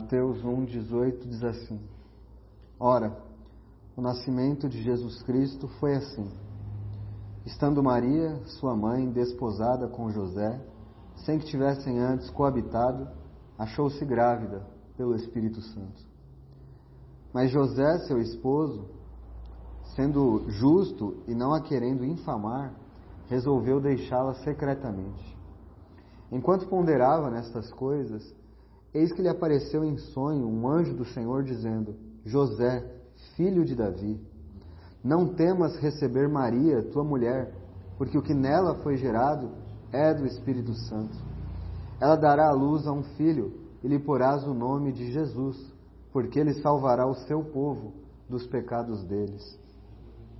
Mateus 1,18 diz assim: Ora, o nascimento de Jesus Cristo foi assim. Estando Maria, sua mãe, desposada com José, sem que tivessem antes coabitado, achou-se grávida pelo Espírito Santo. Mas José, seu esposo, sendo justo e não a querendo infamar, resolveu deixá-la secretamente. Enquanto ponderava nestas coisas, eis que lhe apareceu em sonho um anjo do Senhor dizendo: José, filho de Davi, não temas receber Maria, tua mulher, porque o que nela foi gerado é do Espírito Santo. Ela dará à luz a um filho e lhe porás o nome de Jesus, porque ele salvará o seu povo dos pecados deles.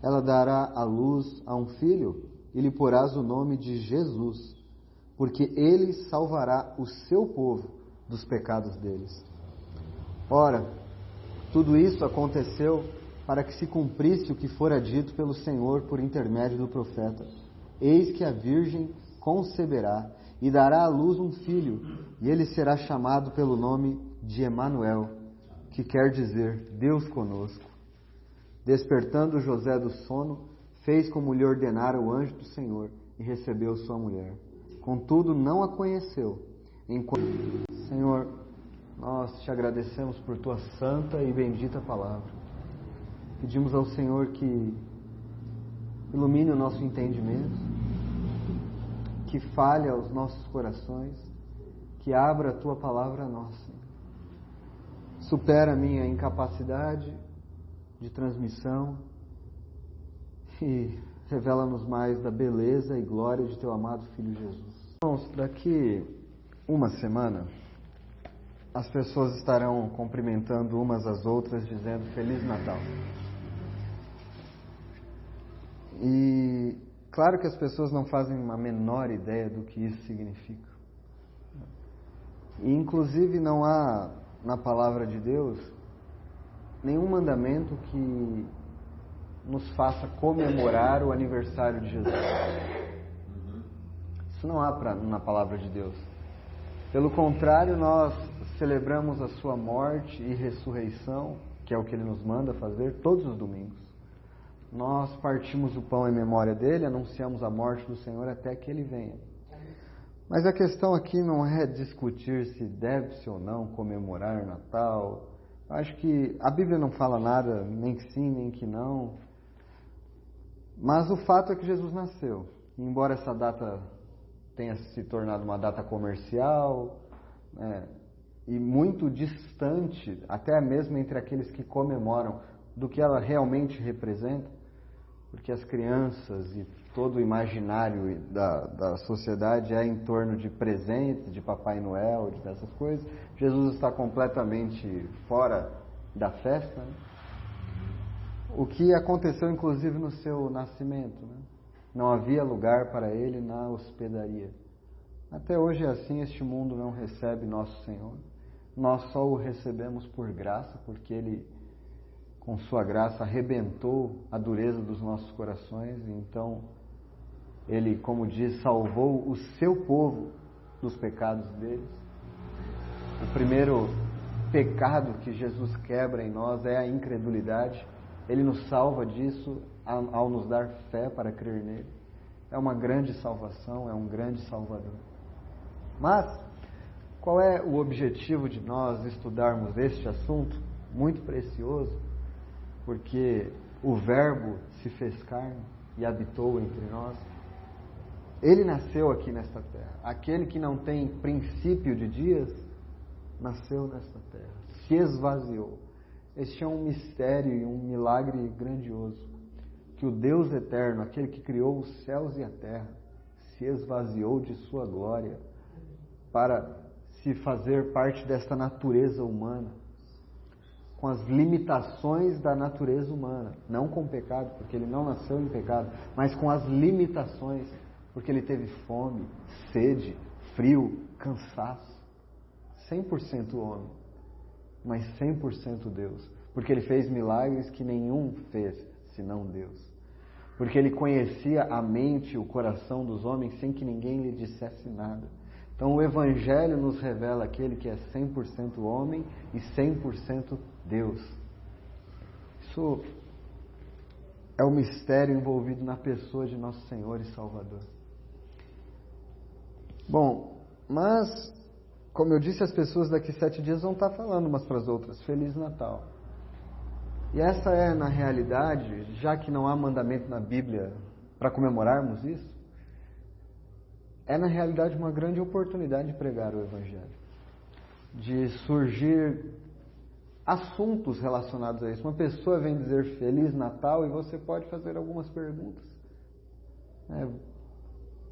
Ela dará à luz a um filho e lhe porás o nome de Jesus, porque ele salvará o seu povo dos pecados deles. Ora, tudo isso aconteceu para que se cumprisse o que fora dito pelo Senhor por intermédio do profeta. Eis que a virgem conceberá e dará à luz um filho, e ele será chamado pelo nome de Emanuel, que quer dizer Deus conosco. Despertando José do sono, fez como lhe ordenara o anjo do Senhor e recebeu sua mulher. Contudo, não a conheceu. Senhor, nós te agradecemos por tua santa e bendita palavra. Pedimos ao Senhor que ilumine o nosso entendimento, que fale aos nossos corações, que abra a tua palavra a nós, Senhor. Supera a minha incapacidade de transmissão e revela-nos mais da beleza e glória de teu amado Filho Jesus. Irmãos, daqui uma semana, as pessoas estarão cumprimentando umas às outras, dizendo Feliz Natal. E claro que as pessoas não fazem uma menor ideia do que isso significa. E inclusive não há na palavra de Deus nenhum mandamento que nos faça comemorar o aniversário de Jesus. Isso não há na palavra de Deus. Pelo contrário, nós celebramos a sua morte e ressurreição, que é o que Ele nos manda fazer, todos os domingos. Nós partimos o pão em memória dele, anunciamos a morte do Senhor até que Ele venha. Mas a questão aqui não é discutir se deve-se ou não comemorar Natal. Acho que a Bíblia não fala nada, nem que sim, nem que não. Mas o fato é que Jesus nasceu. E embora essa data tenha se tornado uma data comercial, e muito distante, até mesmo entre aqueles que comemoram, do que ela realmente representa, porque as crianças e todo o imaginário da sociedade é em torno de presentes, de Papai Noel, dessas coisas. Jesus está completamente fora da festa, né? O que aconteceu inclusive no seu nascimento, né? Não havia lugar para ele na hospedaria. Até hoje é assim, este mundo não recebe nosso Senhor. Nós só o recebemos por graça, porque Ele, com sua graça, arrebentou a dureza dos nossos corações. E então, Ele, como diz, salvou o seu povo dos pecados deles. O primeiro pecado que Jesus quebra em nós é a incredulidade. Ele nos salva disso ao nos dar fé para crer nele. É uma grande salvação, é um grande Salvador. Mas, qual é o objetivo de nós estudarmos este assunto? Muito precioso, porque o Verbo se fez carne e habitou entre nós. Ele nasceu aqui nesta terra. Aquele que não tem princípio de dias, nasceu nesta terra. Se esvaziou. Este é um mistério e um milagre grandioso. Que o Deus eterno, aquele que criou os céus e a terra, se esvaziou de sua glória para se fazer parte desta natureza humana, com as limitações da natureza humana, não com pecado, porque ele não nasceu em pecado, mas com as limitações, porque ele teve fome, sede, frio, cansaço. 100% homem, mas 100% Deus, porque ele fez milagres que nenhum fez, senão Deus. Porque ele conhecia a mente e o coração dos homens sem que ninguém lhe dissesse nada. Então o Evangelho nos revela aquele que é 100% homem e 100% Deus. Isso é o mistério envolvido na pessoa de nosso Senhor e Salvador. Bom, mas, como eu disse, as pessoas daqui 7 dias vão estar falando umas para as outras, Feliz Natal. E essa é, na realidade, já que não há mandamento na Bíblia para comemorarmos isso, é na realidade uma grande oportunidade de pregar o Evangelho, de surgir assuntos relacionados a isso. Uma pessoa vem dizer Feliz Natal e você pode fazer algumas perguntas.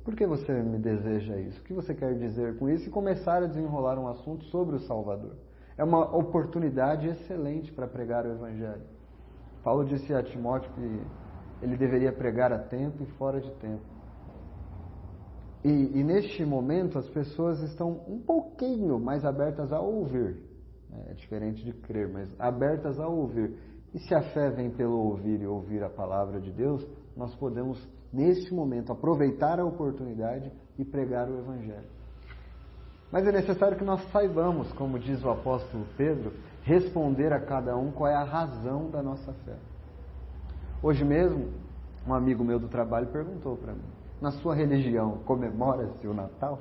Por que você me deseja isso? O que você quer dizer com isso? E começar a desenrolar um assunto sobre o Salvador. É uma oportunidade excelente para pregar o Evangelho. Paulo disse a Timóteo que ele deveria pregar a tempo e fora de tempo. E neste momento as pessoas estão um pouquinho mais abertas a ouvir. É diferente de crer, mas abertas a ouvir. E se a fé vem pelo ouvir e ouvir a palavra de Deus, nós podemos, neste momento, aproveitar a oportunidade e pregar o Evangelho. Mas é necessário que nós saibamos, como diz o apóstolo Pedro, responder a cada um qual é a razão da nossa fé. Hoje mesmo, um amigo meu do trabalho perguntou para mim, na sua religião comemora-se o Natal?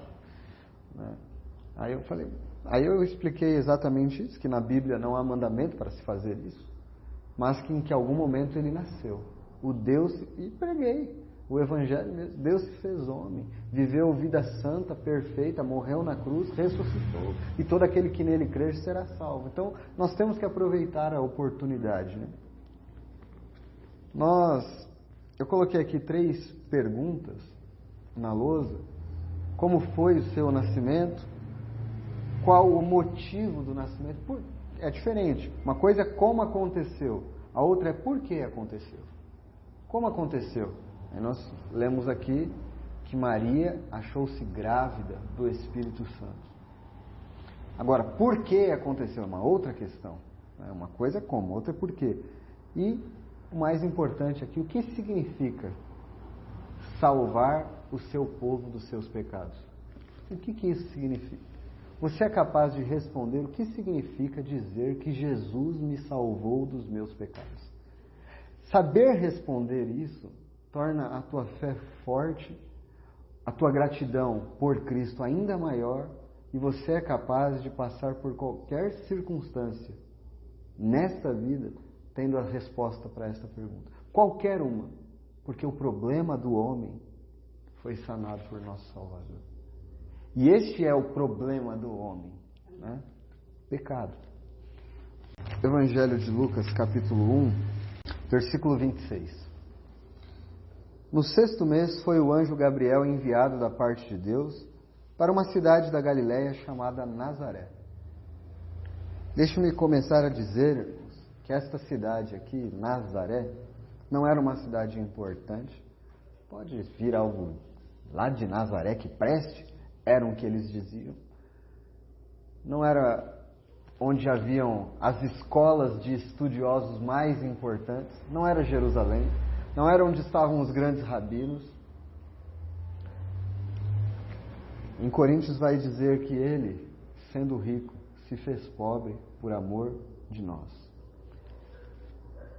Aí eu expliquei exatamente isso, que na Bíblia não há mandamento para se fazer isso, mas que em algum momento ele nasceu. E preguei o Evangelho mesmo. Deus se fez homem, viveu vida santa, perfeita, morreu na cruz, ressuscitou. E todo aquele que nele crer será salvo. Então, nós temos que aproveitar a oportunidade. Eu coloquei aqui 3 perguntas na lousa. Como foi o seu nascimento? Qual o motivo do nascimento? É diferente. Uma coisa é como aconteceu, a outra é por que aconteceu. Como aconteceu? Aí nós lemos aqui que Maria achou-se grávida do Espírito Santo. Agora, por que aconteceu? É uma outra questão. Uma coisa é como, outra é por quê. E o mais importante aqui, o que significa salvar o seu povo dos seus pecados? O que isso significa? Você é capaz de responder o que significa dizer que Jesus me salvou dos meus pecados? Saber responder isso torna a tua fé forte, a tua gratidão por Cristo ainda maior, e você é capaz de passar por qualquer circunstância nesta vida tendo a resposta para esta pergunta. Qualquer uma, porque o problema do homem foi sanado por nosso Salvador. E este é o problema do homem, Pecado. Evangelho de Lucas, capítulo 1, versículo 26. No 6º mês foi o anjo Gabriel enviado da parte de Deus para uma cidade da Galiléia chamada Nazaré. Deixe-me começar a dizer que esta cidade aqui, Nazaré, não era uma cidade importante. Pode vir algo lá de Nazaré que preste, era o que eles diziam. Não era onde haviam as escolas de estudiosos mais importantes, não era Jerusalém, não era onde estavam os grandes rabinos. Em Coríntios vai dizer que ele, sendo rico, se fez pobre por amor de nós.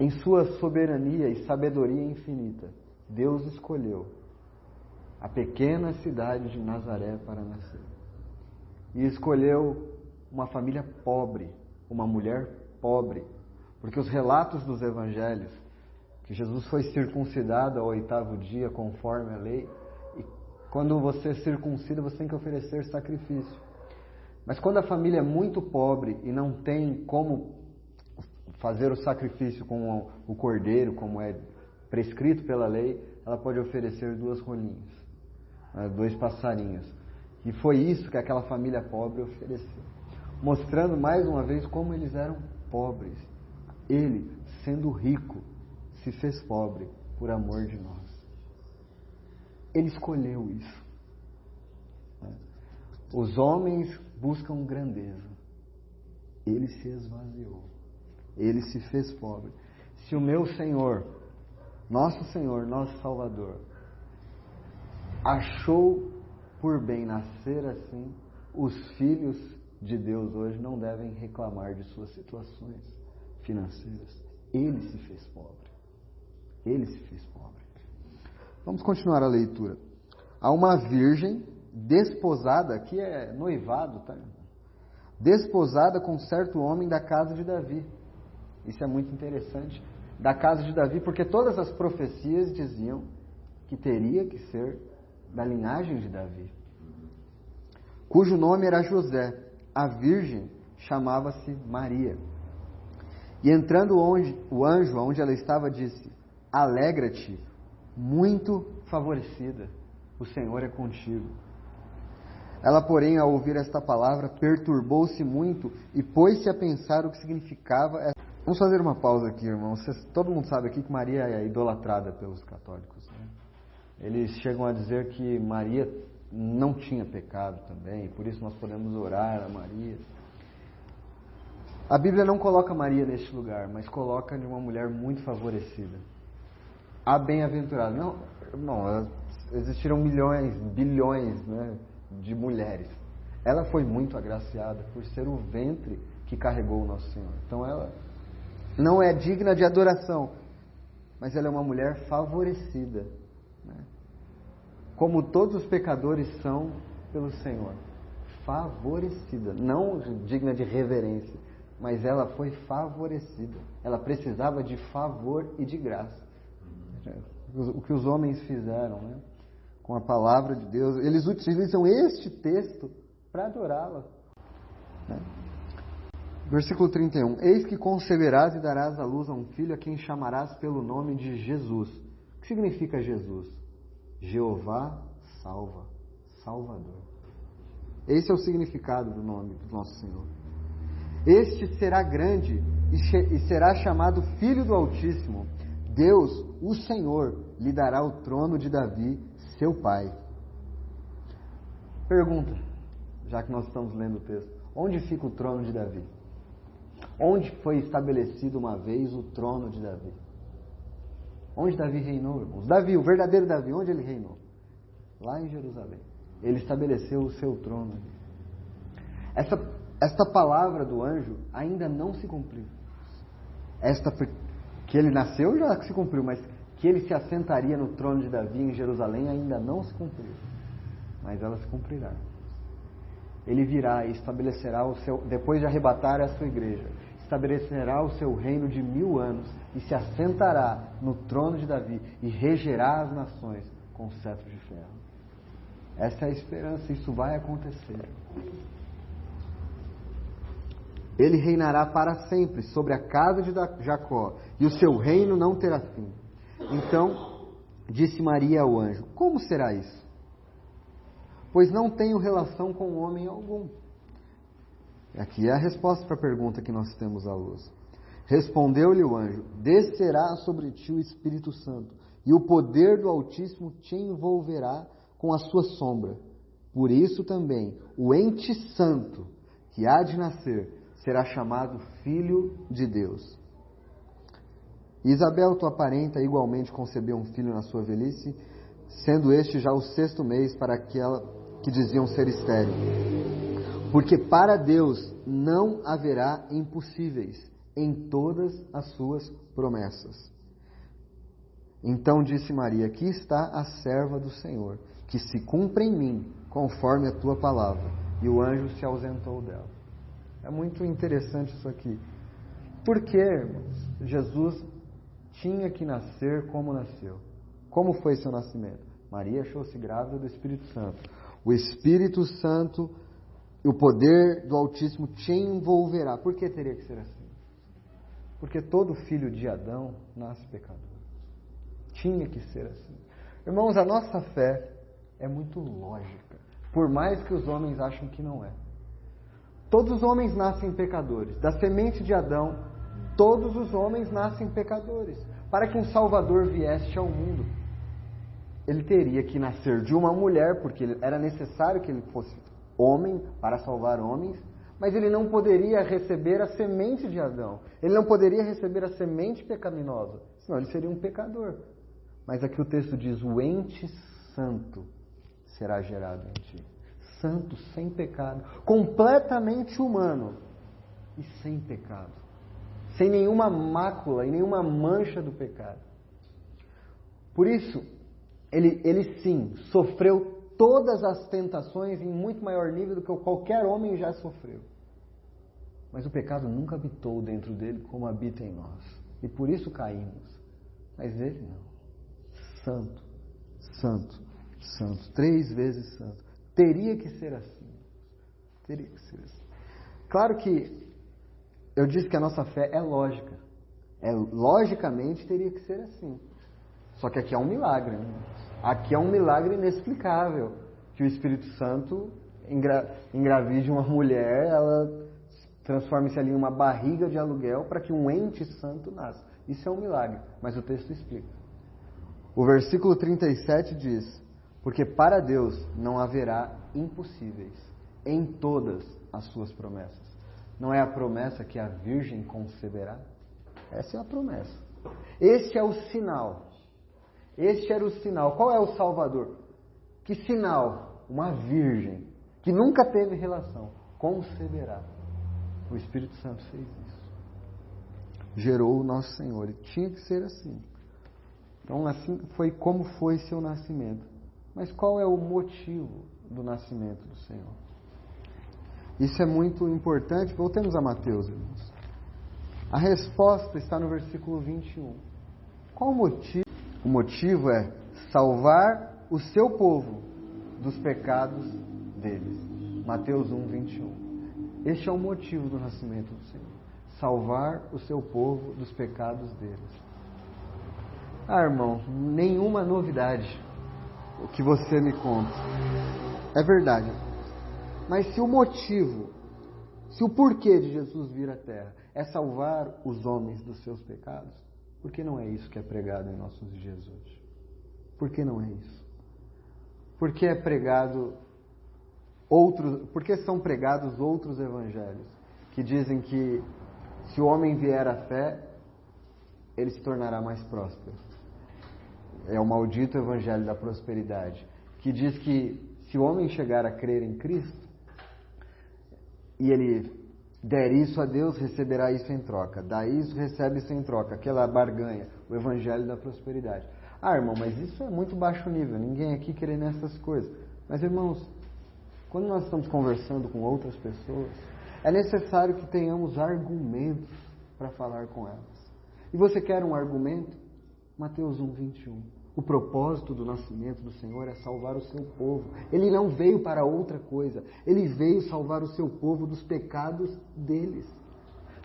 Em sua soberania e sabedoria infinita, Deus escolheu a pequena cidade de Nazaré para nascer. E escolheu uma família pobre, uma mulher pobre, porque os relatos dos evangelhos, que Jesus foi circuncidado ao 8º dia, conforme a lei, e quando você circuncida, você tem que oferecer sacrifício. Mas quando a família é muito pobre e não tem como fazer o sacrifício com o cordeiro, como é prescrito pela lei, ela pode oferecer 2 rolinhas, 2 passarinhos. E foi isso que aquela família pobre ofereceu, mostrando mais uma vez como eles eram pobres. Ele, sendo rico, se fez pobre por amor de nós. Ele escolheu isso. Os homens buscam grandeza. Ele se esvaziou. Ele se fez pobre. Se o meu Senhor, nosso Salvador, achou por bem nascer assim, os filhos de Deus hoje não devem reclamar de suas situações financeiras. Ele se fez pobre. Ele se fez pobre. Vamos continuar a leitura. Há uma virgem desposada, aqui é noivado, tá? Desposada com certo homem da casa de Davi. Isso é muito interessante. Da casa de Davi, porque todas as profecias diziam que teria que ser da linhagem de Davi. Cujo nome era José. A virgem chamava-se Maria. E entrando o anjo onde ela estava, disse: Alegra-te, muito favorecida, o Senhor é contigo. Ela, porém, ao ouvir esta palavra, perturbou-se muito e pôs-se a pensar o que significava. Vamos fazer uma pausa aqui, irmãos. Todo mundo sabe aqui que Maria é idolatrada pelos católicos, né? Eles chegam a dizer que Maria não tinha pecado também, por isso nós podemos orar a Maria. A Bíblia não coloca Maria neste lugar, mas coloca de uma mulher muito favorecida. A bem-aventurada. Não, existiram milhões, bilhões, né, de mulheres. Ela foi muito agraciada por ser o ventre que carregou o nosso Senhor. Então ela não é digna de adoração, mas ela é uma mulher favorecida, né? Como todos os pecadores são pelo Senhor. Favorecida, não digna de reverência, mas ela foi favorecida. Ela precisava de favor e de graça. O que os homens fizeram, né, com a palavra de Deus, eles utilizam este texto para adorá-la, né? Versículo 31. Eis que conceberás e darás à luz a um filho a quem chamarás pelo nome de Jesus. O que significa Jesus? Jeová salva, Salvador. Esse é o significado do nome do nosso Senhor. Este será grande e será chamado Filho do Altíssimo. Deus, o Senhor, lhe dará o trono de Davi, seu pai. Pergunta, já que nós estamos lendo o texto: onde fica o trono de Davi? Onde foi estabelecido uma vez o trono de Davi? Onde Davi reinou, irmãos? Davi, o verdadeiro Davi, onde ele reinou? Lá em Jerusalém. Ele estabeleceu o seu trono. Esta palavra do anjo ainda não se cumpriu. Que ele nasceu já se cumpriu, mas que ele se assentaria no trono de Davi em Jerusalém ainda não se cumpriu. Mas ela se cumprirá. Ele virá e estabelecerá depois de arrebatar a sua igreja, estabelecerá o seu reino de 1000 anos e se assentará no trono de Davi e regerá as nações com cetro de ferro. Essa é a esperança, isso vai acontecer. Ele reinará para sempre sobre a casa de Jacó e o seu reino não terá fim. Então disse Maria ao anjo: como será isso? Pois não tenho relação com homem algum. Aqui é a resposta para a pergunta que nós temos à luz. Respondeu-lhe o anjo: descerá sobre ti o Espírito Santo, e o poder do Altíssimo te envolverá com a sua sombra. Por isso também o ente santo que há de nascer será chamado Filho de Deus. Isabel, tua parenta, igualmente concebeu um filho na sua velhice, sendo este já o 6º mês para aquela que diziam ser estéril. Porque para Deus não haverá impossíveis em todas as suas promessas. Então disse Maria: aqui está a serva do Senhor, que se cumpra em mim, conforme a tua palavra. E o anjo se ausentou dela. É muito interessante isso aqui. Por que, irmãos, Jesus tinha que nascer como nasceu? Como foi seu nascimento? Maria achou-se grávida do Espírito Santo. O Espírito Santo e o poder do Altíssimo te envolverá. Por que teria que ser assim? Porque todo filho de Adão nasce pecador. Tinha que ser assim. Irmãos, a nossa fé é muito lógica, por mais que os homens achem que não é. Todos os homens nascem pecadores. Da semente de Adão, todos os homens nascem pecadores. Para que um Salvador viesse ao mundo, ele teria que nascer de uma mulher, porque era necessário que ele fosse homem para salvar homens, mas ele não poderia receber a semente de Adão. Ele não poderia receber a semente pecaminosa, senão ele seria um pecador. Mas aqui o texto diz: o ente santo será gerado em ti. santo, sem pecado, completamente humano e sem pecado, sem nenhuma mácula e nenhuma mancha do pecado. Por isso, ele sim, sofreu todas as tentações em muito maior nível do que qualquer homem já sofreu. Mas o pecado nunca habitou dentro dele como habita em nós. E por isso caímos. Mas ele não. Santo, santo, santo. 3 vezes santo. Teria que ser assim. Teria que ser assim. Claro que eu disse que a nossa fé é lógica. Logicamente teria que ser assim. Só que aqui é um milagre, né? Aqui é um milagre inexplicável. Que o Espírito Santo engravide uma mulher, ela transforme-se ali em uma barriga de aluguel para que um ente santo nasça. Isso é um milagre, mas o texto explica. O versículo 37 diz: porque para Deus não haverá impossíveis em todas as suas promessas. Não é a promessa que a virgem conceberá? Essa é a promessa. Este é o sinal. Este era o sinal. Qual é o Salvador? Que sinal? Uma virgem que nunca teve relação conceberá. O Espírito Santo fez isso. Gerou o nosso Senhor. E tinha que ser assim. Então, assim foi como foi seu nascimento. Mas qual é o motivo do nascimento do Senhor? Isso é muito importante. Voltemos a Mateus, irmãos. A resposta está no versículo 21. Qual o motivo? O motivo é salvar o seu povo dos pecados deles. Mateus 1, 21. Este é o motivo do nascimento do Senhor. Salvar o seu povo dos pecados deles. Irmão, nenhuma novidade o que você me conta. É verdade. Mas se o motivo, se o porquê de Jesus vir à Terra é salvar os homens dos seus pecados, por que não é isso que é pregado em nossos dias hoje? Por que não é isso? Por que é pregado por que são pregados outros evangelhos que dizem que se o homem vier à fé, ele se tornará mais próspero? É o maldito evangelho da prosperidade, que diz que se o homem chegar a crer em Cristo e ele der isso a Deus, receberá isso em troca. Dá isso, recebe isso em troca. Aquela barganha, o evangelho da prosperidade. Irmão, mas isso é muito baixo nível. Ninguém aqui quer nessas coisas. Mas, irmãos, quando nós estamos conversando com outras pessoas, é necessário que tenhamos argumentos para falar com elas. E você quer um argumento? Mateus 1, 21. O propósito do nascimento do Senhor é salvar o seu povo. Ele não veio para outra coisa. Ele veio salvar o seu povo dos pecados deles.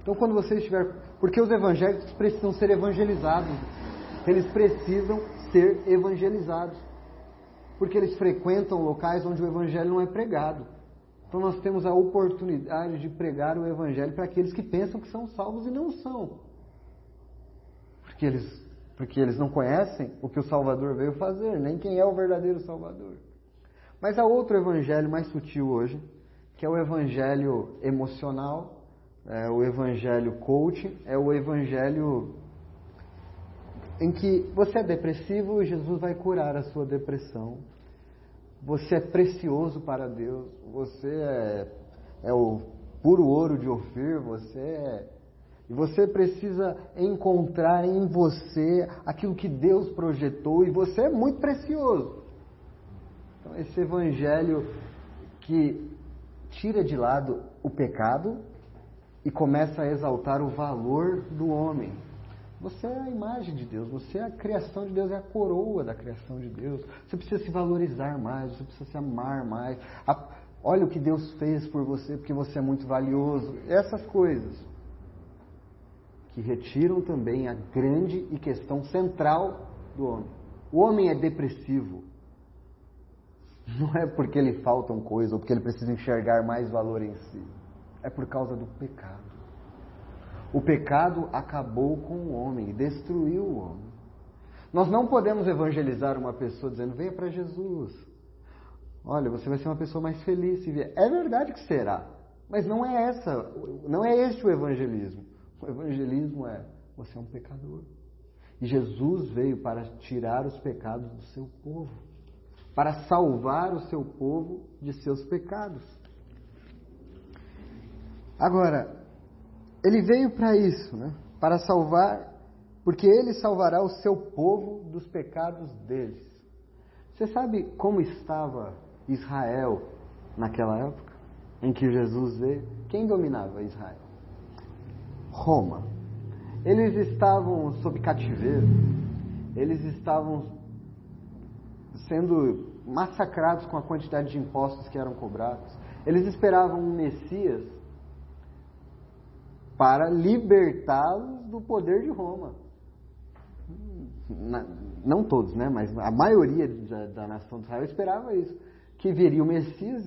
Então, quando você estiver... Porque os evangélicos precisam ser evangelizados. Eles precisam ser evangelizados. Porque eles frequentam locais onde o evangelho não é pregado. Então, nós temos a oportunidade de pregar o evangelho para aqueles que pensam que são salvos e não são. Porque eles não conhecem o que o Salvador veio fazer, nem quem é o verdadeiro Salvador. Mas há outro evangelho mais sutil hoje, que é o evangelho emocional, é o evangelho coaching, é o evangelho em que você é depressivo e Jesus vai curar a sua depressão. Você é precioso para Deus, você é o puro ouro de Ofir, e você precisa encontrar em você aquilo que Deus projetou, e você é muito precioso. Então, esse evangelho que tira de lado o pecado e começa a exaltar o valor do homem. Você é a imagem de Deus, você é a criação de Deus, é a coroa da criação de Deus. Você precisa se valorizar mais, você precisa se amar mais. Olha o que Deus fez por você, porque você é muito valioso. Essas coisas que retiram também a grande e questão central do homem. O homem é depressivo. Não é porque lhe faltam coisas ou porque ele precisa enxergar mais valor em si. É por causa do pecado. O pecado acabou com o homem e destruiu o homem. Nós não podemos evangelizar uma pessoa dizendo, venha para Jesus. Olha, você vai ser uma pessoa mais feliz se vier. É verdade que será, mas não é este o evangelismo. O evangelismo é, você é um pecador. E Jesus veio para tirar os pecados do seu povo. para salvar o seu povo de seus pecados. Agora, ele veio para isso, né? Para salvar, porque ele salvará o seu povo dos pecados deles. Você sabe como estava Israel naquela época em que Jesus veio? Quem dominava Israel? Roma. Eles estavam sob cativeiro, eles estavam sendo massacrados com a quantidade de impostos que eram cobrados. Eles esperavam um Messias para libertá-los do poder de Roma. Não todos, né? Mas a maioria da nação de Israel esperava isso, que viria o Messias,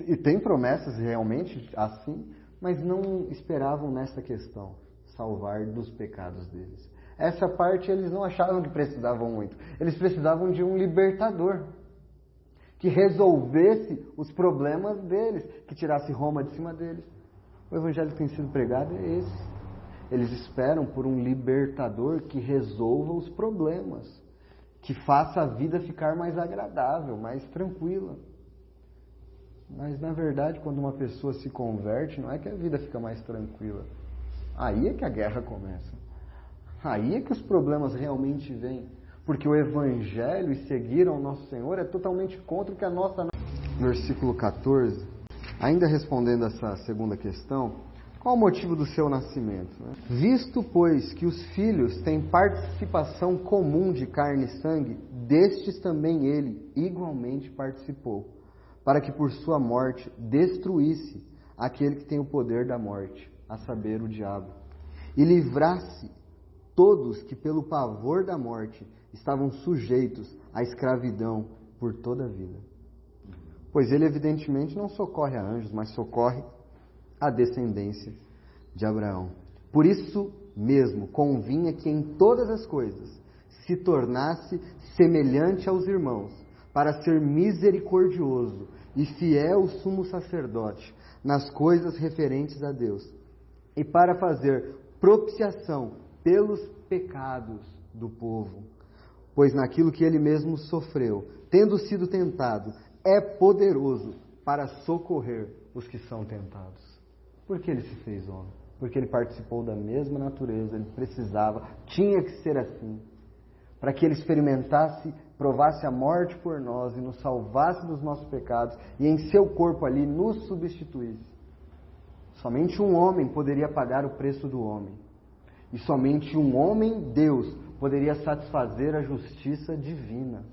e tem promessas realmente assim, mas não esperavam nessa questão, salvar dos pecados deles. Essa parte eles não achavam que precisavam muito. Eles precisavam de um libertador, que resolvesse os problemas deles, que tirasse Roma de cima deles. O evangelho que tem sido pregado é esse. Eles esperam por um libertador que resolva os problemas, que faça a vida ficar mais agradável, mais tranquila. Mas, na verdade, quando uma pessoa se converte, não é que a vida fica mais tranquila. Aí é que a guerra começa. Aí é que os problemas realmente vêm. Porque o Evangelho e seguir ao nosso Senhor é totalmente contra o que a nossa... Versículo 14, ainda respondendo essa segunda questão, qual o motivo do seu nascimento? Visto, pois, que os filhos têm participação comum de carne e sangue, destes também ele igualmente participou, para que por sua morte destruísse aquele que tem o poder da morte, a saber, o diabo, e livrasse todos que pelo pavor da morte estavam sujeitos à escravidão por toda a vida. Pois ele evidentemente não socorre a anjos, mas socorre a descendência de Abraão. Por isso mesmo convinha que em todas as coisas se tornasse semelhante aos irmãos, para ser misericordioso e fiel sumo sacerdote nas coisas referentes a Deus, e para fazer propiciação pelos pecados do povo. Pois naquilo que ele mesmo sofreu, tendo sido tentado, é poderoso para socorrer os que são tentados. Por que ele se fez homem? Porque ele participou da mesma natureza, ele precisava, tinha que ser assim, para que ele experimentasse, provasse a morte por nós e nos salvasse dos nossos pecados e em seu corpo ali nos substituísse. Somente um homem poderia pagar o preço do homem. E somente um homem, Deus, poderia satisfazer a justiça divina.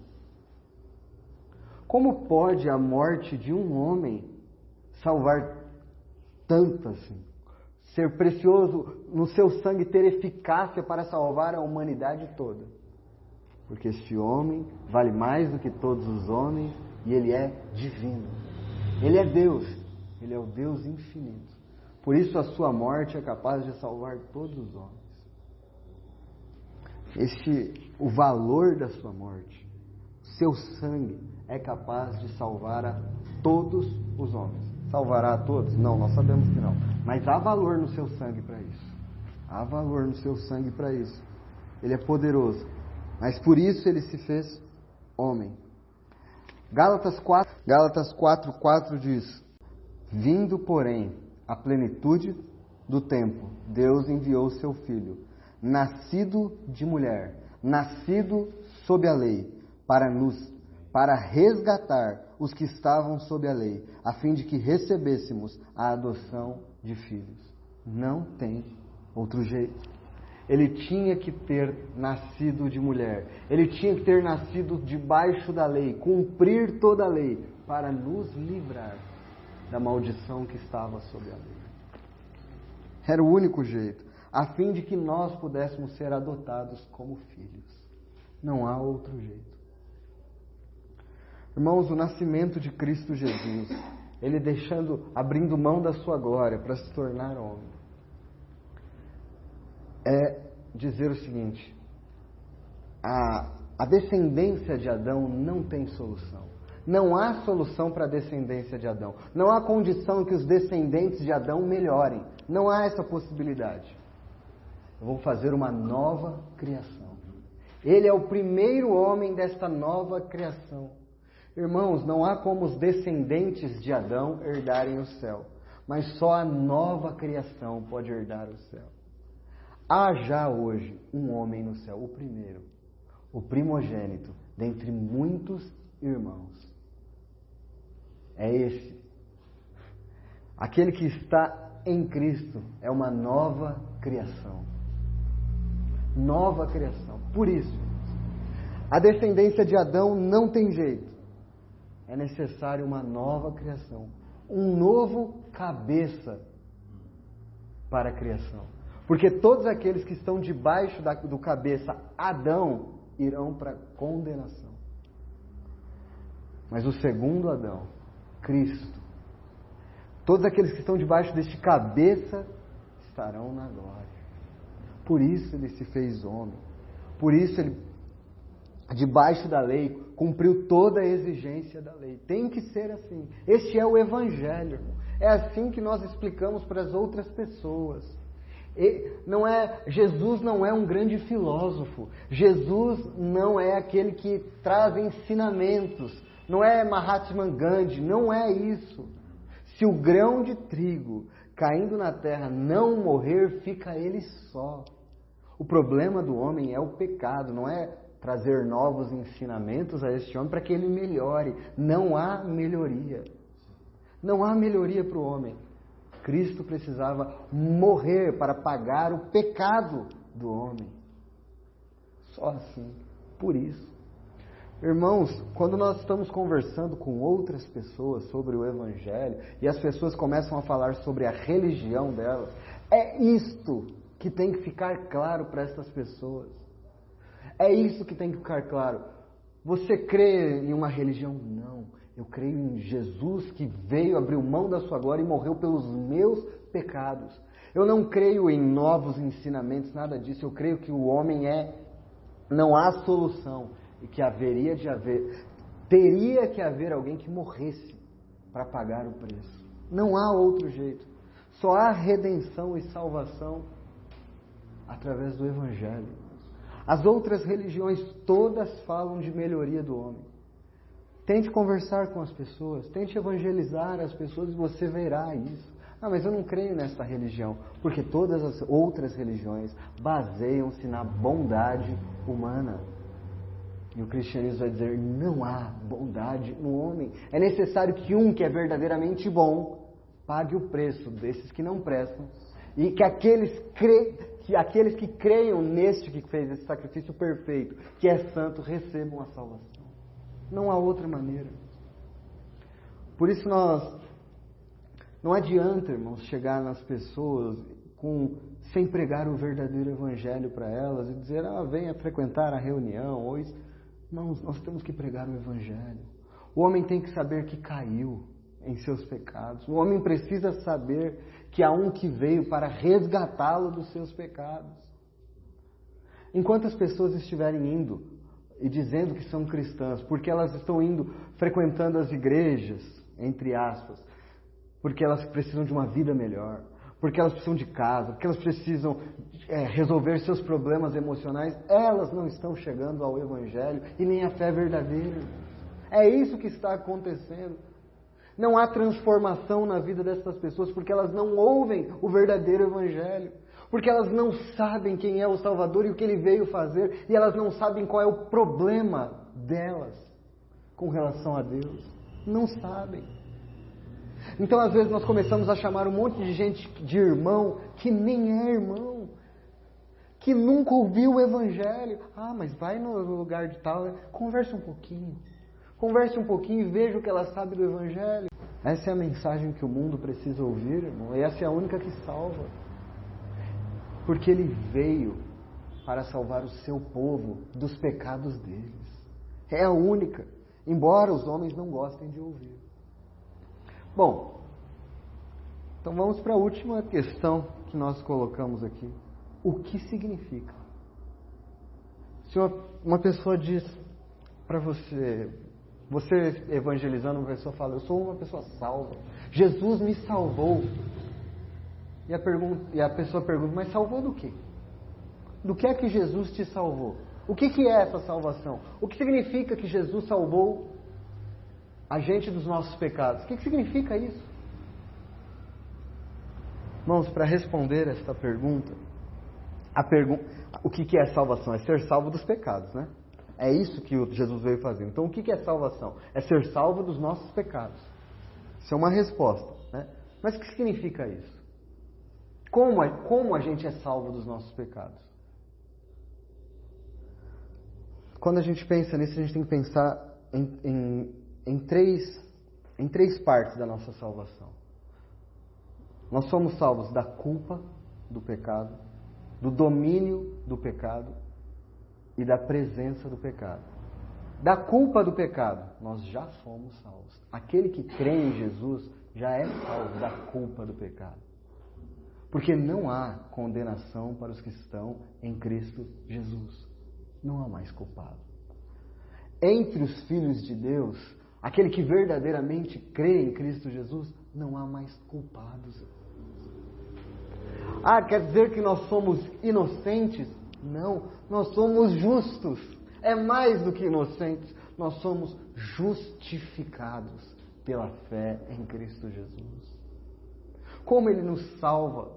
Como pode a morte de um homem salvar tanto assim? Ser precioso no seu sangue, ter eficácia para salvar a humanidade toda. Porque este homem vale mais do que todos os homens e ele é divino. Ele é Deus. Ele é o Deus infinito. Por isso a sua morte é capaz de salvar todos os homens. O valor da sua morte, seu sangue é capaz de salvar a todos os homens. Salvará a todos? Não, nós sabemos que não. Mas há valor no seu sangue para isso. Há valor no seu sangue para isso. Ele é poderoso. Mas por isso ele se fez homem. Gálatas 4:4 diz: vindo, porém, a plenitude do tempo, Deus enviou seu Filho, nascido de mulher, nascido sob a lei, para resgatar os que estavam sob a lei, a fim de que recebêssemos a adoção de filhos. Não tem outro jeito. Ele tinha que ter nascido de mulher. Ele tinha que ter nascido debaixo da lei, cumprir toda a lei, para nos livrar da maldição que estava sobre a lei. Era o único jeito, a fim de que nós pudéssemos ser adotados como filhos. Não há outro jeito. Irmãos, o nascimento de Cristo Jesus, ele abrindo mão da sua glória para se tornar homem, é dizer o seguinte: a descendência de Adão não tem solução. Não há solução para a descendência de Adão. Não há condição que os descendentes de Adão melhorem. Não há essa possibilidade. Eu vou fazer uma nova criação. Ele é o primeiro homem desta nova criação. Irmãos, não há como os descendentes de Adão herdarem o céu, mas só a nova criação pode herdar o céu. Há já hoje um homem no céu, o primeiro, o primogênito, dentre muitos irmãos. É esse. Aquele que está em Cristo é uma nova criação. Nova criação. Por isso, a descendência de Adão não tem jeito. É necessário uma nova criação. Um novo cabeça para a criação. Porque todos aqueles que estão debaixo do cabeça Adão irão para a condenação. Mas o segundo Adão, Cristo, todos aqueles que estão debaixo deste cabeça estarão na glória. Por isso ele se fez homem. Por isso ele, debaixo da lei, cumpriu toda a exigência da lei. Tem que ser assim. Este é o Evangelho. É assim que nós explicamos para as outras pessoas. Jesus não é um grande filósofo. Jesus não é aquele que traz ensinamentos. Não é Mahatma Gandhi. Não é isso. Se o grão de trigo caindo na terra não morrer, fica ele só. O problema do homem é o pecado, não é trazer novos ensinamentos a este homem para que ele melhore. Não há melhoria. Não há melhoria para o homem. Cristo precisava morrer para pagar o pecado do homem. Só assim. Por isso. Irmãos, quando nós estamos conversando com outras pessoas sobre o Evangelho e as pessoas começam a falar sobre a religião delas, é isto que tem que ficar claro para essas pessoas. É isso que tem que ficar claro. Você crê em uma religião? Não. Eu creio em Jesus que veio, abriu mão da sua glória e morreu pelos meus pecados. Eu não creio em novos ensinamentos, nada disso. Eu creio que o homem não há solução e que teria que haver alguém que morresse para pagar o preço. Não há outro jeito. Só há redenção e salvação através do Evangelho. As outras religiões todas falam de melhoria do homem. Tente conversar com as pessoas, tente evangelizar as pessoas e você verá isso. Ah, mas eu não creio nessa religião, porque todas as outras religiões baseiam-se na bondade humana. E o cristianismo vai dizer, não há bondade no homem. É necessário que um que é verdadeiramente bom pague o preço desses que não prestam e que aqueles que creiam neste que fez esse sacrifício perfeito, que é santo, recebam a salvação. Não há outra maneira. Por isso não adianta, irmãos, chegar nas pessoas sem pregar o verdadeiro evangelho para elas e dizer, venha frequentar a reunião. Ou isso. Irmãos, nós temos que pregar o evangelho. O homem tem que saber que caiu em seus pecados. O homem precisa saber que há um que veio para resgatá-lo dos seus pecados. Enquanto as pessoas estiverem indo e dizendo que são cristãs, porque elas estão indo, frequentando as igrejas, entre aspas, porque elas precisam de uma vida melhor, porque elas precisam de casa, porque elas precisam resolver seus problemas emocionais, elas não estão chegando ao Evangelho e nem à fé verdadeira. É isso que está acontecendo. Não há transformação na vida dessas pessoas porque elas não ouvem o verdadeiro Evangelho. Porque elas não sabem quem é o Salvador e o que Ele veio fazer. E elas não sabem qual é o problema delas com relação a Deus. Não sabem. Então, às vezes, nós começamos a chamar um monte de gente de irmão que nem é irmão. Que nunca ouviu o Evangelho. Mas vai no lugar de tal. Converse um pouquinho. Converse um pouquinho e veja o que ela sabe do Evangelho. Essa é a mensagem que o mundo precisa ouvir, irmão. E essa é a única que salva. Porque Ele veio para salvar o seu povo dos pecados deles. É a única. Embora os homens não gostem de ouvir. Bom, então vamos para a última questão que nós colocamos aqui. O que significa? Se uma pessoa diz para você evangelizando, uma pessoa fala, eu sou uma pessoa salva. Jesus me salvou. E a pessoa pergunta, mas salvou do quê? Do que é que Jesus te salvou? O que é essa salvação? O que significa que Jesus salvou agente dos nossos pecados. O que significa isso? Irmãos, para responder esta pergunta, o que é salvação? É ser salvo dos pecados, né? É isso que Jesus veio fazer. Então, o que é salvação? É ser salvo dos nossos pecados. Isso é uma resposta, né? Mas o que significa isso? Como a gente é salvo dos nossos pecados? Quando a gente pensa nisso, a gente tem que pensar em três partes da nossa salvação. Nós somos salvos da culpa do pecado, do domínio do pecado e da presença do pecado. Da culpa do pecado, nós já somos salvos. Aquele que crê em Jesus já é salvo da culpa do pecado. Porque não há condenação para os que estão em Cristo Jesus. Não há mais culpado. Entre os filhos de Deus, aquele que verdadeiramente crê em Cristo Jesus, não há mais culpados. Quer dizer que nós somos inocentes? Não, nós somos justos. É mais do que inocentes, nós somos justificados pela fé em Cristo Jesus. Como Ele nos salva?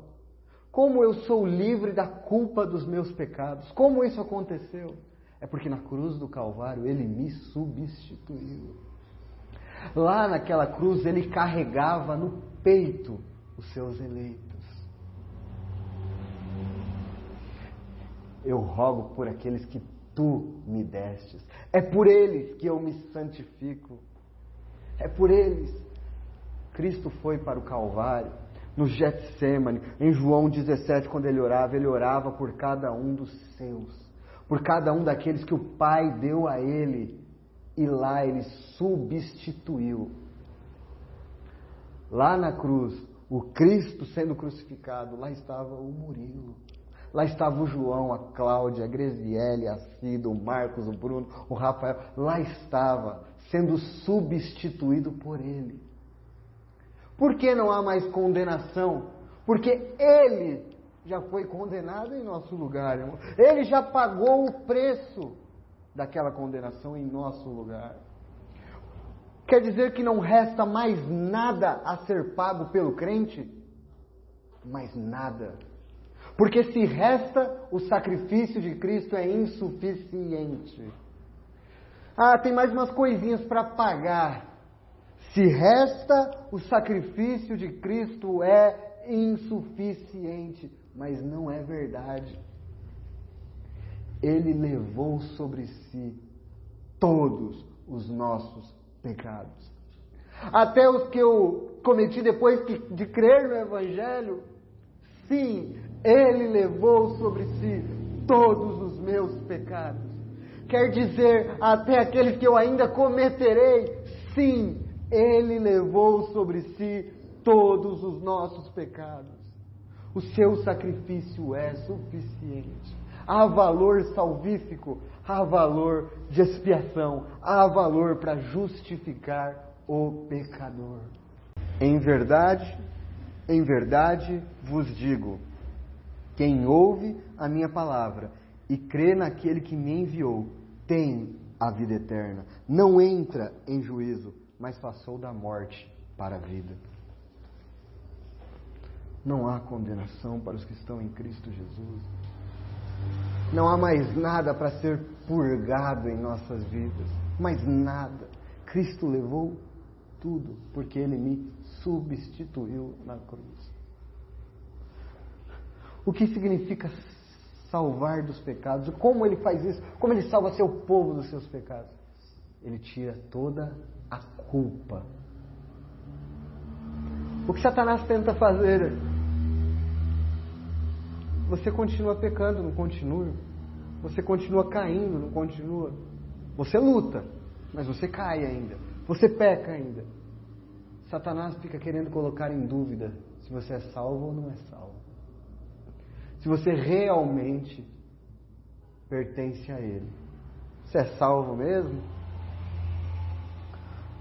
Como eu sou livre da culpa dos meus pecados? Como isso aconteceu? É porque na cruz do Calvário Ele me substituiu. Lá naquela cruz Ele carregava no peito os seus eleitos. Eu rogo por aqueles que Tu me destes. É por eles que eu me santifico. É por eles. Cristo foi para o Calvário, no Getsêmani, em João 17, quando Ele orava por cada um dos seus, por cada um daqueles que o Pai deu a Ele, e lá Ele substituiu. Lá na cruz, o Cristo sendo crucificado, lá estava o Murilo, lá estava o João, a Cláudia, a Gresiele, a Cida, o Marcos, o Bruno, o Rafael, lá estava, sendo substituído por Ele. Por que não há mais condenação? Porque Ele já foi condenado em nosso lugar, irmão. Ele já pagou o preço daquela condenação em nosso lugar. Quer dizer que não resta mais nada a ser pago pelo crente? Mais nada. Porque se resta, o sacrifício de Cristo é insuficiente. Tem mais umas coisinhas para pagar. Se resta, o sacrifício de Cristo é insuficiente. Mas não é verdade. Ele levou sobre si todos os nossos pecados. Até os que eu cometi depois de crer no Evangelho. Sim, Ele levou sobre si todos os meus pecados. Quer dizer, até aqueles que eu ainda cometerei. Sim, Ele levou sobre si todos os nossos pecados. O seu sacrifício é suficiente. Há valor salvífico, há valor de expiação, há valor para justificar o pecador. Em verdade vos digo, quem ouve a minha palavra e crê naquele que me enviou, tem a vida eterna. Não entra em juízo, mas passou da morte para a vida. Não há condenação para os que estão em Cristo Jesus. Não há mais nada para ser purgado em nossas vidas. Mais nada. Cristo levou tudo, porque Ele me substituiu na cruz. O que significa salvar dos pecados? Como Ele faz isso? Como Ele salva seu povo dos seus pecados? Ele tira toda a culpa. O que Satanás tenta fazer? Você continua pecando, não continua? Você continua caindo, não continua? Você luta, mas você cai ainda. Você peca ainda. Satanás fica querendo colocar em dúvida se você é salvo ou não é salvo. Se você realmente pertence a Ele. Você é salvo mesmo?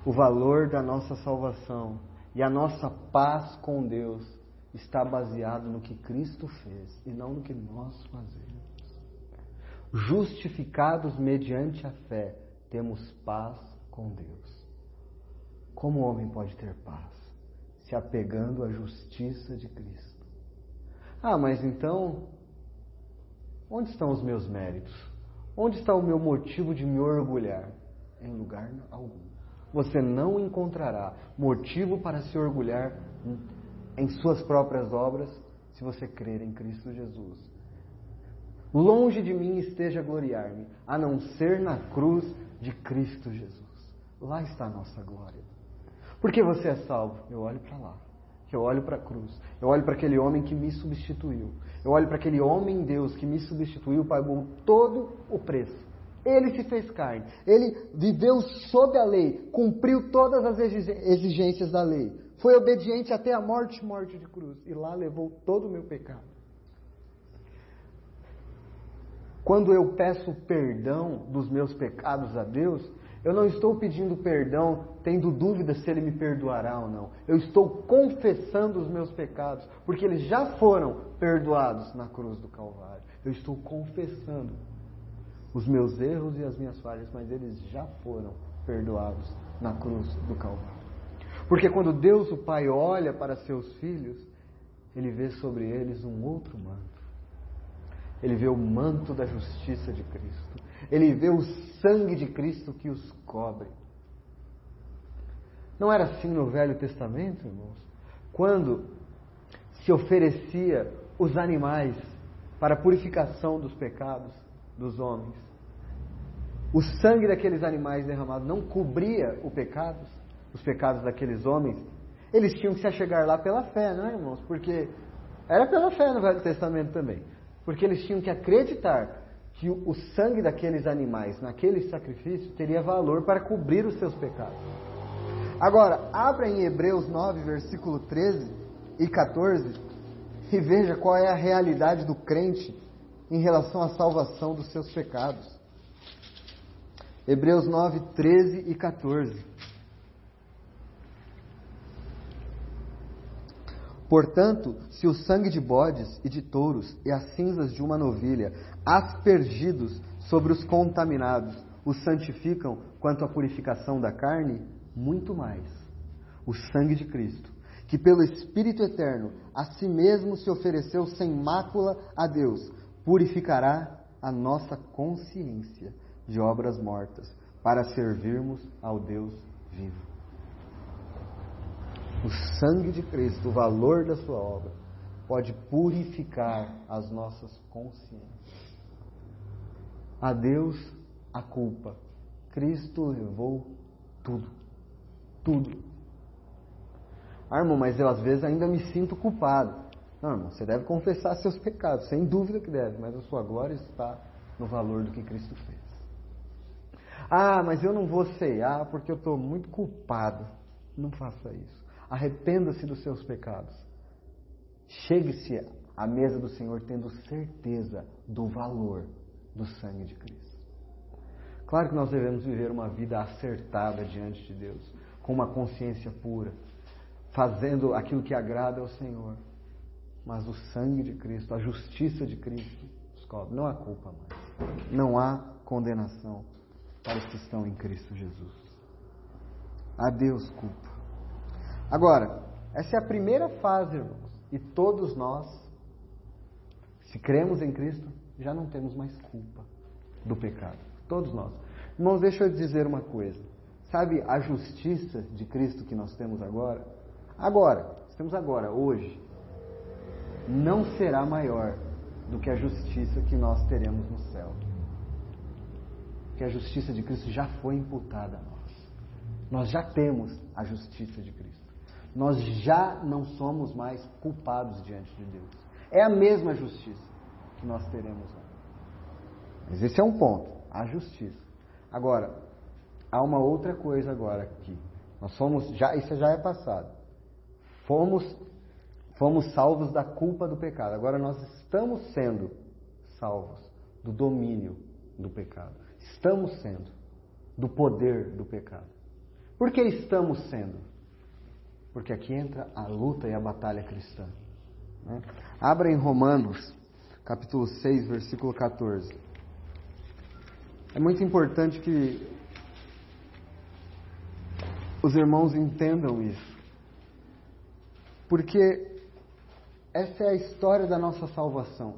O valor da nossa salvação e a nossa paz com Deus está baseado no que Cristo fez e não no que nós fazemos. Justificados mediante a fé, temos paz com Deus. Como o homem pode ter paz? Se apegando à justiça de Cristo. Ah, mas então, onde estão os meus méritos? Onde está o meu motivo de me orgulhar? Em lugar algum. Você não encontrará motivo para se orgulhar em suas próprias obras se você crer em Cristo Jesus. Longe de mim esteja gloriar-me, a não ser na cruz de Cristo Jesus. Lá está a nossa glória. Por que você é salvo? Eu olho para lá. Eu olho para a cruz. Eu olho para aquele homem que me substituiu. Eu olho para aquele homem Deus que me substituiu, pagou todo o preço. Ele se fez carne. Ele viveu sob a lei, cumpriu todas as exigências da lei. Foi obediente até a morte de cruz. E lá levou todo o meu pecado. Quando eu peço perdão dos meus pecados a Deus, eu não estou pedindo perdão tendo dúvida se Ele me perdoará ou não. Eu estou confessando os meus pecados, porque eles já foram perdoados na cruz do Calvário. Eu estou confessando os meus erros e as minhas falhas, mas eles já foram perdoados na cruz do Calvário. Porque quando Deus, o Pai, olha para seus filhos, Ele vê sobre eles um outro manto. Ele vê o manto da justiça de Cristo. Ele vê o sangue de Cristo que os cobre. Não era assim no Velho Testamento, irmãos? Quando se oferecia os animais para a purificação dos pecados dos homens, o sangue daqueles animais derramados não cobria os pecados daqueles homens. Eles tinham que se achegar lá pela fé, não é, irmãos? Porque era pela fé no Velho Testamento também. Porque eles tinham que acreditar que o sangue daqueles animais, naquele sacrifício, teria valor para cobrir os seus pecados. Agora, abra em Hebreus 9, versículo 13 e 14, e veja qual é a realidade do crente em relação à salvação dos seus pecados. Hebreus 9, 13 e 14. Portanto, se o sangue de bodes e de touros e as cinzas de uma novilha, aspergidos sobre os contaminados, os santificam quanto à purificação da carne, muito mais o sangue de Cristo, que pelo Espírito Eterno a si mesmo se ofereceu sem mácula a Deus, purificará a nossa consciência de obras mortas, para servirmos ao Deus vivo. O sangue de Cristo, o valor da sua obra, pode purificar as nossas consciências. A Deus a culpa. Cristo levou tudo. Tudo. Ah, irmão, mas eu às vezes ainda me sinto culpado. Não, irmão, você deve confessar seus pecados, sem dúvida que deve, mas a sua glória está no valor do que Cristo fez. Ah, mas eu não vou ceiar porque eu estou muito culpado. Não faça isso. Arrependa-se dos seus pecados. Chegue-se à mesa do Senhor tendo certeza do valor do sangue de Cristo. Claro que nós devemos viver uma vida acertada diante de Deus, com uma consciência pura, fazendo aquilo que agrada ao Senhor. Mas o sangue de Cristo, a justiça de Cristo, nos cobre. Não há culpa mais. Não há condenação para os que estão em Cristo Jesus. A Deus culpa. Agora, essa é a primeira fase, irmãos. E todos nós, se cremos em Cristo, já não temos mais culpa do pecado. Todos nós. Irmãos, deixa eu dizer uma coisa. Sabe a justiça de Cristo que nós temos agora? Hoje, não será maior do que a justiça que nós teremos no céu. Porque a justiça de Cristo já foi imputada a nós. Nós já temos a justiça de Cristo. Nós já não somos mais culpados diante de Deus. É a mesma justiça que nós teremos lá. Mas esse é um ponto, a justiça. Agora, há uma outra coisa agora aqui. Isso já é passado. Fomos salvos da culpa do pecado. Agora nós estamos sendo salvos do domínio do pecado. Estamos sendo do poder do pecado. Por que estamos sendo? Porque aqui entra a luta e a batalha cristã. Abra em Romanos, capítulo 6, versículo 14. É muito importante que os irmãos entendam isso. Porque essa é a história da nossa salvação.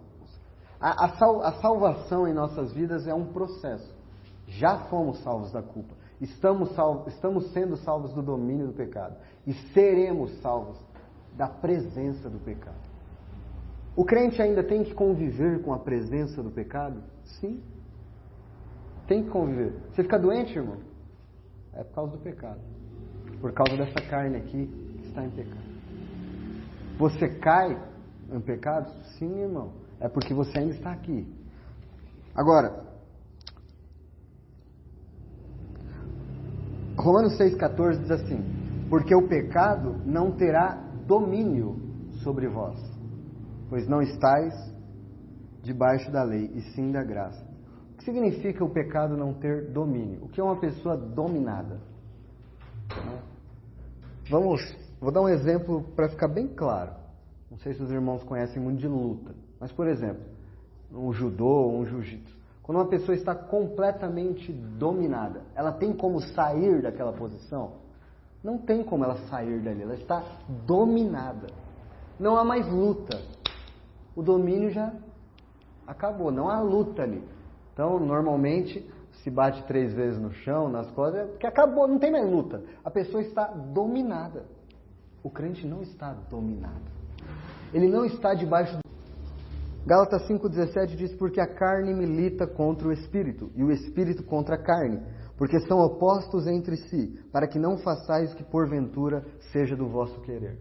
A salvação em nossas vidas é um processo. Já fomos salvos da culpa. Estamos sendo salvos do domínio do pecado. E seremos salvos da presença do pecado. O crente ainda tem que conviver com a presença do pecado? Sim. Tem que conviver. Você fica doente, irmão? É por causa do pecado. Por causa dessa carne aqui que está em pecado. Você cai em pecado? Sim, irmão. É porque você ainda está aqui. Agora, Romanos 6,14 diz assim: porque o pecado não terá domínio sobre vós, pois não estáis debaixo da lei, e sim da graça. O que significa o pecado não ter domínio? O que é uma pessoa dominada? Vou dar um exemplo para ficar bem claro. Não sei se os irmãos conhecem muito de luta, mas, por exemplo, um judô, um jiu-jitsu. Quando uma pessoa está completamente dominada, ela tem como sair daquela posição? Não tem como ela sair dali, ela está dominada. Não há mais luta. O domínio já acabou, não há luta ali. Então, normalmente, se bate 3 vezes no chão, nas costas, porque acabou, não tem mais luta. A pessoa está dominada. O crente não está dominado. Ele não está debaixo do... Gálatas 5,17 diz: porque a carne milita contra o espírito, e o espírito contra a carne, porque são opostos entre si, para que não façais o que porventura seja do vosso querer.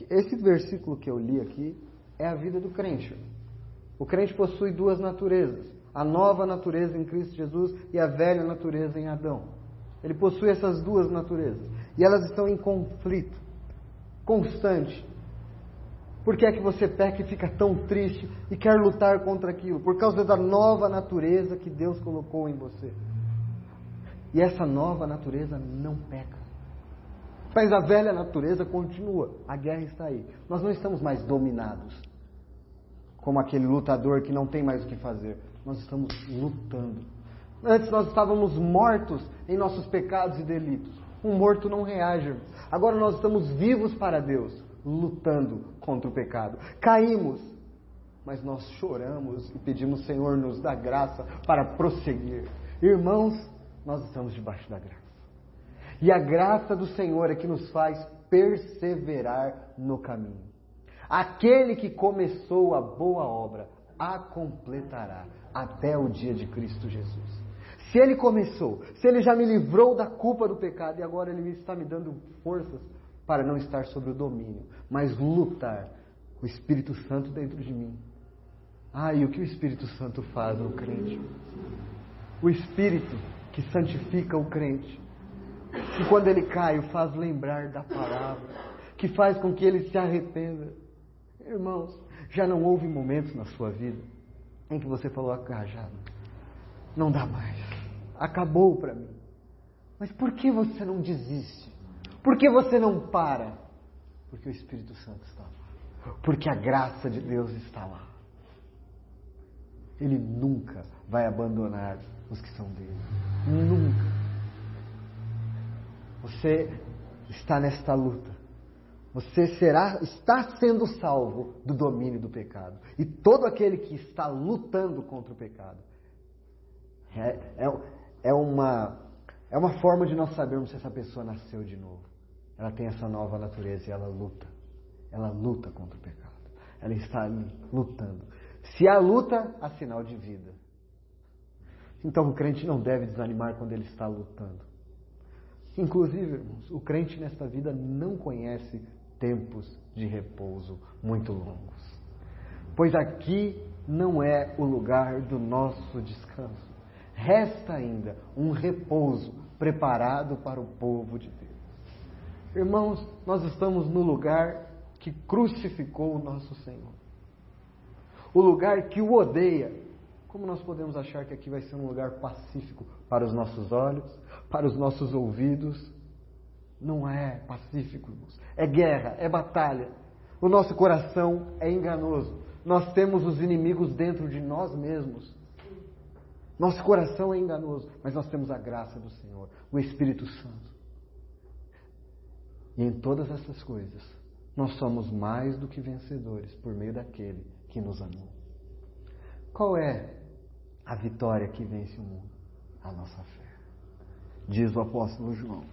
Esse versículo que eu li aqui é a vida do crente. O crente possui 2 naturezas: a nova natureza em Cristo Jesus e a velha natureza em Adão. Ele possui essas 2 naturezas, e elas estão em conflito constante. Por que é que você peca e fica tão triste e quer lutar contra aquilo? Por causa da nova natureza que Deus colocou em você. E essa nova natureza não peca. Mas a velha natureza continua. A guerra está aí. Nós não estamos mais dominados como aquele lutador que não tem mais o que fazer. Nós estamos lutando. Antes nós estávamos mortos em nossos pecados e delitos. Um morto não reage. Agora nós estamos vivos para Deus, lutando contra o pecado. Caímos, mas nós choramos e pedimos: Senhor, nos dá graça para prosseguir. Irmãos, nós estamos debaixo da graça. E a graça do Senhor é que nos faz perseverar no caminho. Aquele que começou a boa obra, a completará até o dia de Cristo Jesus. Se Ele começou, se Ele já me livrou da culpa do pecado, e agora Ele está me dando forças para não estar sob o domínio, mas lutar, o Espírito Santo dentro de mim. E o que o Espírito Santo faz no crente? O Espírito que santifica o crente, que quando ele cai, o faz lembrar da palavra, que faz com que ele se arrependa. Irmãos, já não houve momentos na sua vida em que você falou: já não dá mais, acabou para mim. Mas por que você não desiste? Por que você não para? Porque o Espírito Santo está lá. Porque a graça de Deus está lá. Ele nunca vai abandonar os que são dele. Nunca. Você está nesta luta. Você está sendo salvo do domínio do pecado. E todo aquele que está lutando contra o pecado é uma forma de nós sabermos se essa pessoa nasceu de novo. Ela tem essa nova natureza e ela luta. Ela luta contra o pecado. Ela está ali lutando. Se há luta, há sinal de vida. Então o crente não deve desanimar quando ele está lutando. Inclusive, irmãos, o crente nesta vida não conhece tempos de repouso muito longos. Pois aqui não é o lugar do nosso descanso. Resta ainda um repouso preparado para o povo de Deus. Irmãos, nós estamos no lugar que crucificou o nosso Senhor. O lugar que o odeia. Como nós podemos achar que aqui vai ser um lugar pacífico para os nossos olhos, para os nossos ouvidos? Não é pacífico, irmãos. É guerra, é batalha. O nosso coração é enganoso. Nós temos os inimigos dentro de nós mesmos. Nosso coração é enganoso, mas nós temos a graça do Senhor, o Espírito Santo. E em todas essas coisas, nós somos mais do que vencedores por meio daquele que nos amou. Qual é a vitória que vence o mundo? A nossa fé. Diz o apóstolo João.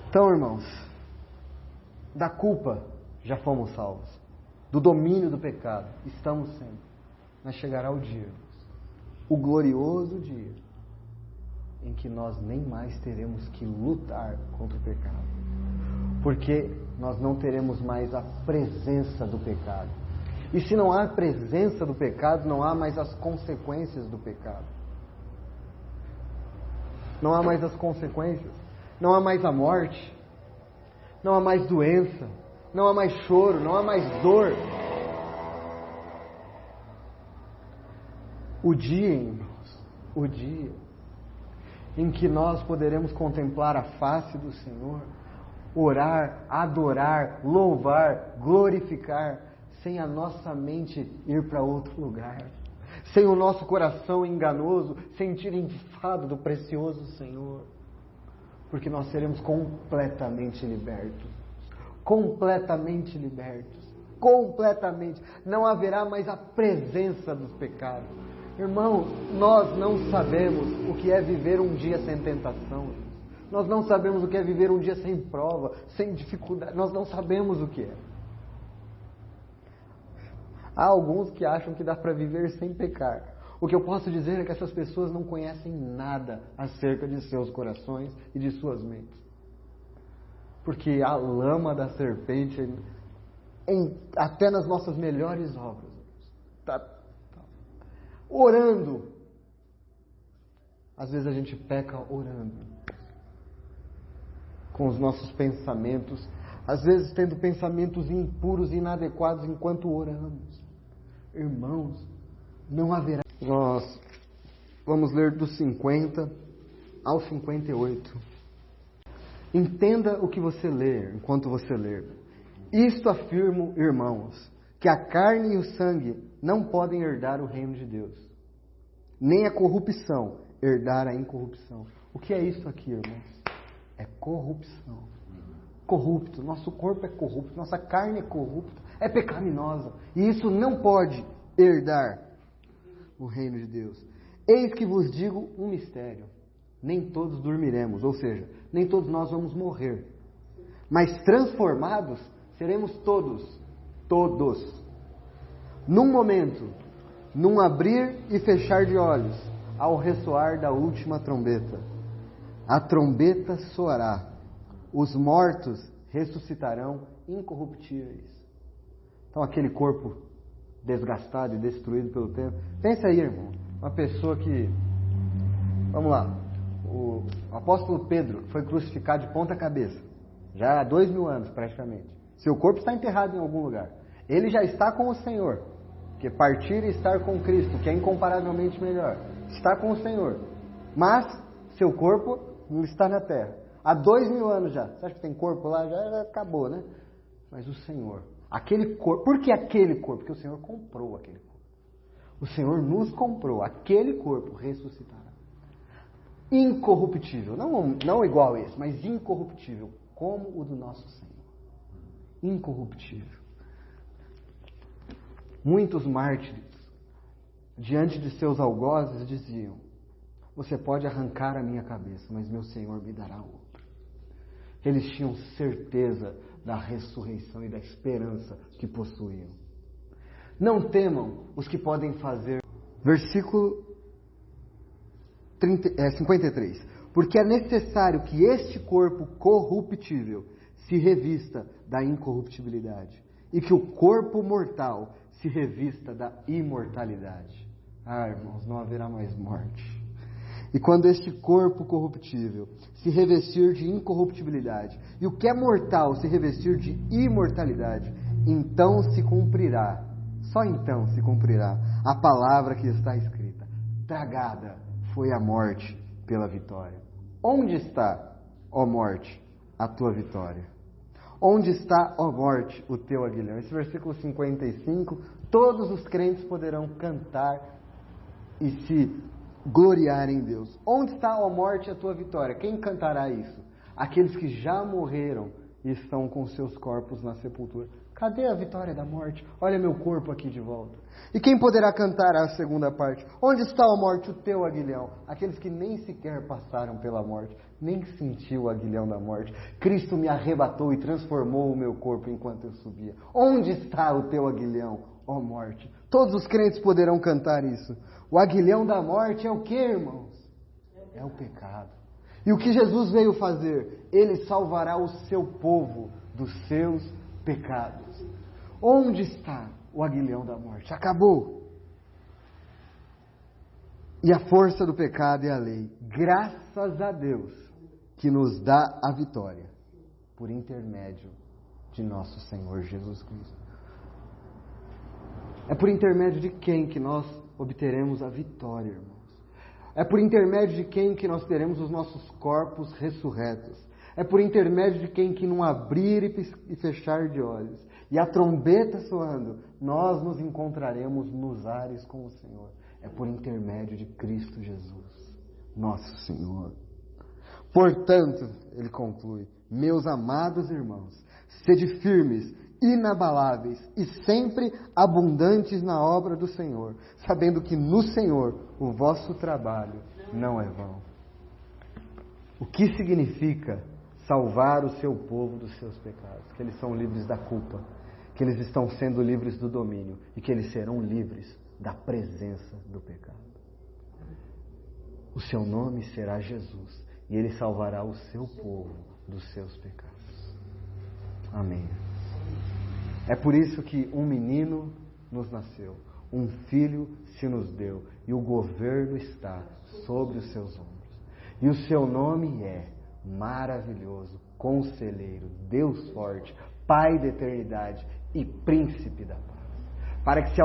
Então, irmãos, da culpa já fomos salvos. Do domínio do pecado estamos sendo. Mas chegará o dia, o glorioso dia, em que nós nem mais teremos que lutar contra o pecado. Porque nós não teremos mais a presença do pecado. E se não há presença do pecado, não há mais as consequências do pecado. Não há mais as consequências. Não há mais a morte. Não há mais doença. Não há mais choro. Não há mais dor. O dia, irmãos, o dia em que nós poderemos contemplar a face do Senhor, orar, adorar, louvar, glorificar, sem a nossa mente ir para outro lugar, sem o nosso coração enganoso sentir enfado do precioso Senhor, porque nós seremos completamente libertos, completamente libertos, completamente, não haverá mais a presença dos pecados. Irmão, nós não sabemos o que é viver um dia sem tentação, nós não sabemos o que é viver um dia sem prova, sem dificuldade, nós não sabemos o que é. Há alguns que acham que dá para viver sem pecar. O que eu posso dizer é que essas pessoas não conhecem nada acerca de seus corações e de suas mentes. Porque a lama da serpente, até nas nossas melhores obras, está orando. Às vezes a gente peca orando. Com os nossos pensamentos. Às vezes tendo pensamentos impuros e inadequados enquanto oramos. Irmãos, não haverá. Nós vamos ler do 50 ao 58. Entenda o que você lê enquanto você lê. Isto afirmo, irmãos, que a carne e o sangue não podem herdar o reino de Deus, nem a corrupção herdar a incorrupção. O que é isso aqui, irmãos? É corrupção. Corrupto, nosso corpo é corrupto, nossa carne é corrupta, é pecaminosa, e isso não pode herdar o reino de Deus. Eis que vos digo um mistério: nem todos dormiremos, ou seja, nem todos nós vamos morrer, mas transformados seremos todos, num momento, num abrir e fechar de olhos, ao ressoar da última trombeta. A trombeta soará. Os mortos ressuscitarão incorruptíveis. Então aquele corpo desgastado e destruído pelo tempo. Pensa aí, irmão. Uma pessoa que... Vamos lá. O apóstolo Pedro foi crucificado de ponta cabeça. Já há 2000 anos praticamente. Seu corpo está enterrado em algum lugar. Ele já está com o Senhor. Porque partir e estar com Cristo, que é incomparavelmente melhor. Está com o Senhor. Mas seu corpo não está na terra. Há 2000 anos já. Você acha que tem corpo lá? Já acabou, né? Mas o Senhor, aquele corpo... Por que aquele corpo? Porque o Senhor comprou aquele corpo. O Senhor nos comprou. Aquele corpo ressuscitará. Incorruptível. Não igual a esse, mas incorruptível. Como o do nosso Senhor. Incorruptível. Muitos mártires, diante de seus algozes, diziam: você pode arrancar a minha cabeça, mas meu Senhor me dará outra. Eles tinham certeza da ressurreição e da esperança que possuíam. Não temam os que podem fazer. Versículo 53. Porque é necessário que este corpo corruptível se revista da incorruptibilidade e que o corpo mortal se revista da imortalidade. Ah, irmãos, não haverá mais morte. E quando este corpo corruptível se revestir de incorruptibilidade e o que é mortal se revestir de imortalidade, então se cumprirá, só então se cumprirá a palavra que está escrita: tragada foi a morte pela vitória. Onde está, ó morte, a tua vitória? Onde está, ó morte, o teu aguilhão? Esse versículo 55, todos os crentes poderão cantar e se gloriar em Deus. Onde está, ó morte, a tua vitória? Quem cantará isso? aqueles que já morreram e estão com seus corpos na sepultura. Cadê a vitória da morte? Olha meu corpo aqui de volta. E quem poderá cantar a segunda parte? Onde está a morte, o teu aguilhão? Aqueles que nem sequer passaram pela morte, nem sentiu o aguilhão da morte. Cristo me arrebatou e transformou o meu corpo enquanto eu subia. Onde está o teu aguilhão, ó morte? Todos os crentes poderão cantar isso. O aguilhão da morte é o que, irmãos? É o pecado. E o que Jesus veio fazer? Ele salvará o seu povo dos seus pecados. Onde está o aguilhão da morte? Acabou. E a força do pecado é a lei. Graças a Deus que nos dá a vitória por intermédio de nosso Senhor Jesus Cristo. É por intermédio de quem que nós obteremos a vitória, irmãos? É por intermédio de quem que nós teremos os nossos corpos ressurretos. É por intermédio de quem que num abrir e fechar de olhos e a trombeta soando, nós nos encontraremos nos ares com o Senhor. É por intermédio de Cristo Jesus, nosso Senhor. Portanto, ele conclui, meus amados irmãos, sede firmes, inabaláveis e sempre abundantes na obra do Senhor, sabendo que no Senhor o vosso trabalho não é vão. O que significa salvar o seu povo dos seus pecados? Que eles são livres da culpa, que eles estão sendo livres do domínio e que eles serão livres da presença do pecado. O seu nome será Jesus e ele salvará o seu povo dos seus pecados. Amém. É por isso que um menino nos nasceu, um filho se nos deu e o governo está sobre os seus ombros. E o seu nome é Maravilhoso, Conselheiro, Deus Forte, Pai da Eternidade e Príncipe da Paz. Para que se